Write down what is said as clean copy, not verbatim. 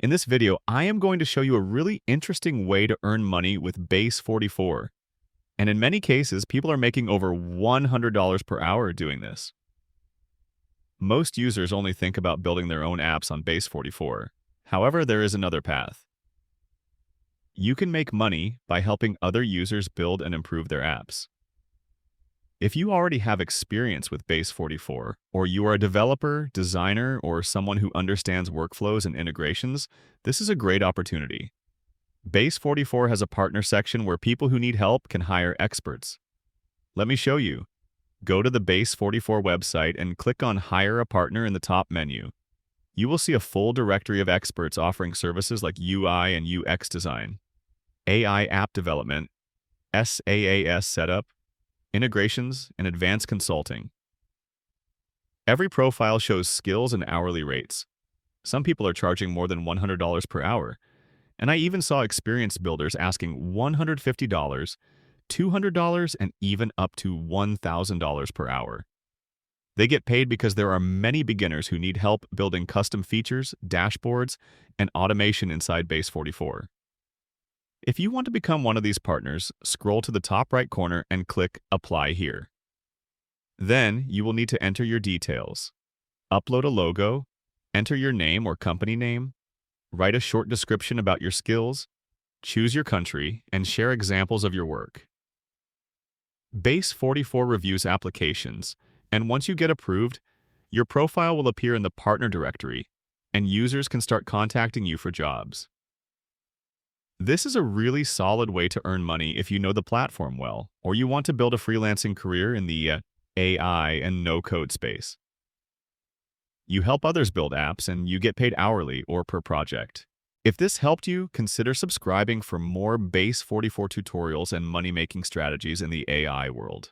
In this video, I am going to show you a really interesting way to earn money with Base44. And in many cases, people are making over $100 per hour doing this. Most users only think about building their own apps on Base44. However, there is another path. You can make money by helping other users build and improve their apps. If you already have experience with Base44, or you are a developer, designer, or someone who understands workflows and integrations, this is a great opportunity. Base44 has a partner section where people who need help can hire experts. Let me show you. Go to the Base44 website and click on Hire a Partner in the top menu. You will see a full directory of experts offering services like UI and UX design, AI app development, SaaS setup, integrations, and advanced consulting. Every profile shows skills and hourly rates. Some people are charging more than $100 per hour, and I even saw experienced builders asking $150, $200, and even up to $1,000 per hour. They get paid because there are many beginners who need help building custom features, dashboards, and automation inside Base44. If you want to become one of these partners, scroll to the top right corner and click Apply here. Then you will need to enter your details. Upload a logo, enter your name or company name, write a short description about your skills, choose your country, and share examples of your work. Base44 reviews applications, and once you get approved, your profile will appear in the partner directory, and users can start contacting you for jobs. This is a really solid way to earn money if you know the platform well, or you want to build a freelancing career in the AI and no-code space. You help others build apps, and you get paid hourly or per project. If this helped you, consider subscribing for more Base44 tutorials and money-making strategies in the AI world.